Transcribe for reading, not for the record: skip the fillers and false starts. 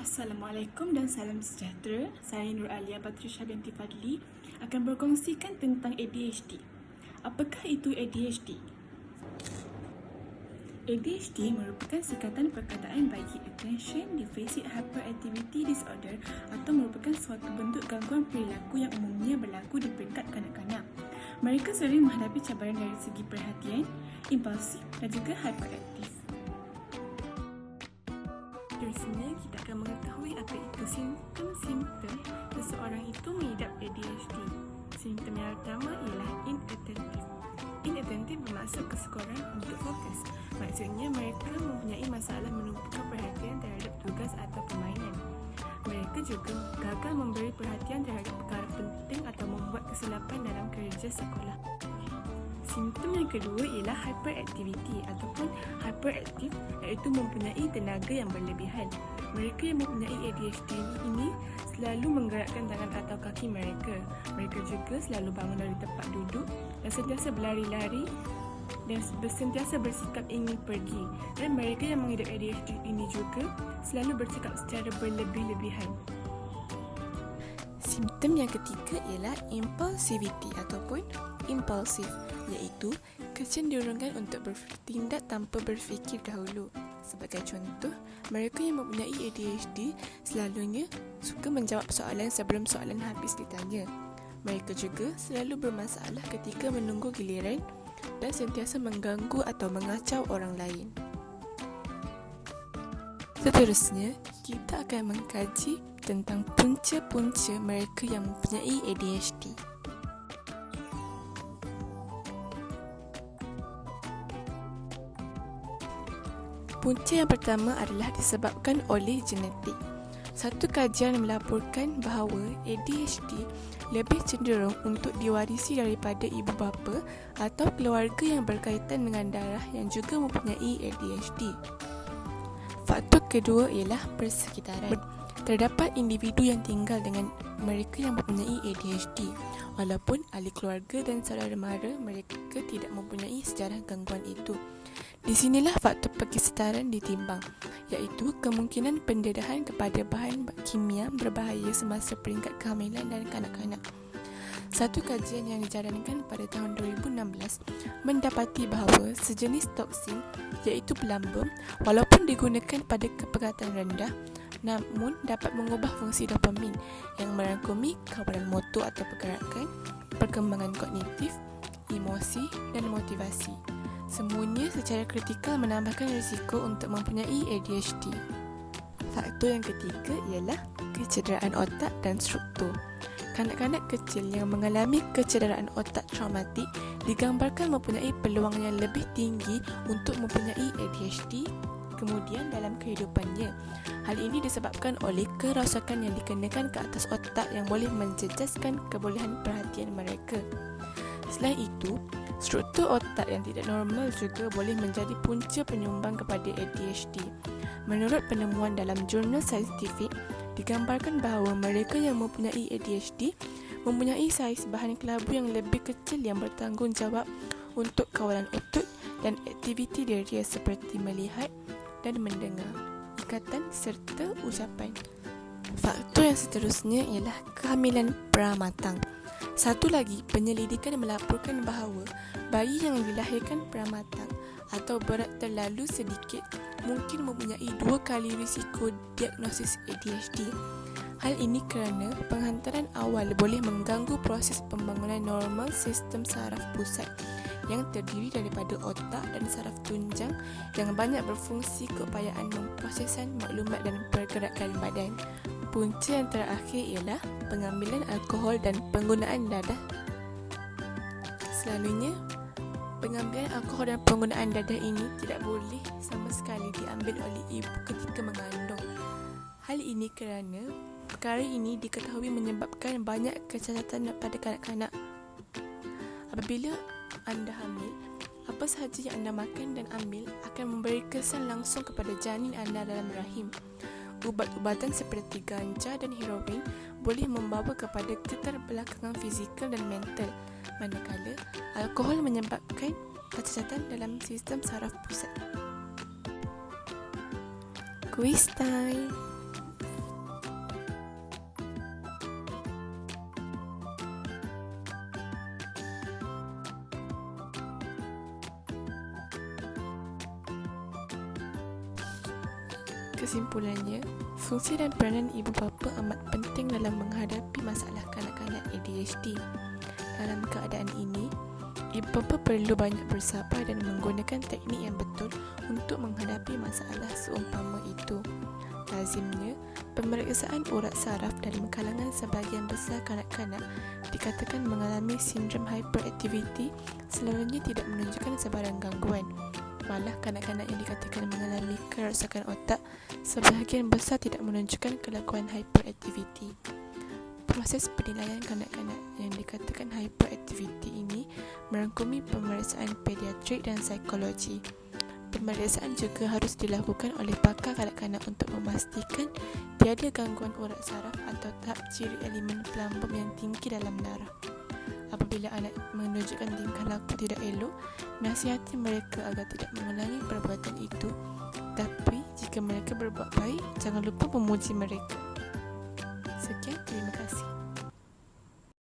Assalamualaikum dan salam sejahtera. Saya Nur Alia Batrisha binti Fadli akan berkongsikan tentang ADHD. Apakah itu ADHD? ADHD merupakan singkatan perkataan bagi Attention Deficit Hyperactivity Disorder atau merupakan suatu bentuk gangguan perilaku yang umumnya berlaku di peringkat kanak-kanak. Mereka sering menghadapi cabaran dari segi perhatian, impulsif dan juga hyperaktif. Seterusnya, kita akan mengetahui apa itu simptom-simptom seseorang itu mengidap ADHD. Simptom yang pertama ialah inattentive. Inattentive bermaksud kesukaran untuk fokus. Maksudnya, mereka mempunyai masalah menumpukan perhatian terhadap tugas atau permainan. Mereka juga gagal memberi perhatian terhadap perkara penting atau membuat kesilapan dalam kerja sekolah. Simptom yang kedua ialah hyperactivity ataupun hyperaktif, iaitu mempunyai tenaga yang berlebihan. Mereka yang mempunyai ADHD ini selalu menggerakkan tangan atau kaki mereka. Mereka juga selalu bangun dari tempat duduk dan sentiasa berlari-lari dan sentiasa bersikap ingin pergi. Dan mereka yang mengidap ADHD ini juga selalu bercakap secara berlebih-lebihan. Simptom yang ketiga ialah impulsivity ataupun impulsif, iaitu kecenderungan untuk bertindak tanpa berfikir dahulu. Sebagai contoh, mereka yang mempunyai ADHD selalunya suka menjawab soalan sebelum soalan habis ditanya. Mereka juga selalu bermasalah ketika menunggu giliran dan sentiasa mengganggu atau mengacau orang lain. Seterusnya, kita akan mengkaji tentang punca-punca mereka yang mempunyai ADHD. Punca yang pertama adalah disebabkan oleh genetik. Satu kajian melaporkan bahawa ADHD lebih cenderung untuk diwarisi daripada ibu bapa atau keluarga yang berkaitan dengan darah yang juga mempunyai ADHD. Faktor kedua ialah persekitaran. Terdapat individu yang tinggal dengan mereka yang mempunyai ADHD, walaupun ahli keluarga dan saudara mara mereka tidak mempunyai sejarah gangguan itu. Di sinilah faktor persekitaran ditimbang, iaitu kemungkinan pendedahan kepada bahan kimia berbahaya semasa peringkat kehamilan dan kanak-kanak. Satu kajian yang dijalankan pada tahun 2016 mendapati bahawa sejenis toksin, iaitu pelambung, walaupun digunakan pada kepekatan rendah, namun dapat mengubah fungsi dopamin yang merangkumi kawalan motor atau pergerakan, perkembangan kognitif, emosi dan motivasi. Semuanya secara kritikal menambahkan risiko untuk mempunyai ADHD. Faktor yang ketiga ialah kecederaan otak dan struktur. Kanak-kanak kecil yang mengalami kecederaan otak traumatik digambarkan mempunyai peluang yang lebih tinggi untuk mempunyai ADHD kemudian dalam kehidupannya. Hal ini disebabkan oleh kerosakan yang dikenakan ke atas otak yang boleh menjejaskan kebolehan perhatian mereka. Selain itu, struktur otak yang tidak normal juga boleh menjadi punca penyumbang kepada ADHD. Menurut penemuan dalam jurnal saintifik, digambarkan bahawa mereka yang mempunyai ADHD mempunyai saiz bahan kelabu yang lebih kecil yang bertanggungjawab untuk kawalan otot dan aktiviti deria seperti melihat dan mendengar, ikatan serta ucapan. Faktor yang seterusnya ialah kehamilan pramatang. Satu lagi, penyelidikan melaporkan bahawa bayi yang dilahirkan pramatang atau berat terlalu sedikit mungkin mempunyai 2 kali risiko diagnosis ADHD. Hal ini kerana penghantaran awal boleh mengganggu proses pembangunan normal sistem saraf pusat yang terdiri daripada otak dan saraf tunjang yang banyak berfungsi keupayaan memprosesan maklumat dan pergerakan badan. Punca yang terakhir ialah pengambilan alkohol dan penggunaan dadah. Selalunya, pengambilan alkohol dan penggunaan dadah ini tidak boleh sama sekali diambil oleh ibu ketika mengandung. Hal ini kerana perkara ini diketahui menyebabkan banyak kecacatan pada kanak-kanak. Apabila anda hamil, apa sahaja yang anda makan dan ambil akan memberi kesan langsung kepada janin anda dalam rahim. Ubat-ubatan seperti ganja dan heroin boleh membawa kepada keterbelakangan fizikal dan mental, manakala alkohol menyebabkan kecacatan dalam sistem saraf pusat. Quiz time. Kesimpulannya, fungsi dan peranan ibu bapa amat penting dalam menghadapi masalah kanak-kanak ADHD. Dalam keadaan ini, ibu bapa perlu banyak bersabar dan menggunakan teknik yang betul untuk menghadapi masalah seumpama itu. Lazimnya, pemeriksaan urat saraf dalam kalangan sebahagian besar kanak-kanak dikatakan mengalami sindrom hyperactivity selalunya tidak menunjukkan sebarang gangguan. Malah kanak-kanak yang dikatakan mengalami kerosakan otak sebahagian besar tidak menunjukkan kelakuan hyperactivity. Proses penilaian kanak-kanak yang dikatakan hyperactivity ini merangkumi pemeriksaan pediatrik dan psikologi. Pemeriksaan juga harus dilakukan oleh pakar kanak-kanak untuk memastikan tiada gangguan urat saraf atau tahap ciri elemen pelambung yang tinggi dalam darah. Apabila anak menunjukkan tingkah laku tidak elok, nasihati mereka agar tidak mengulangi perbuatan itu. Tapi jika mereka berbuat baik, jangan lupa memuji mereka. Sekian, terima kasih.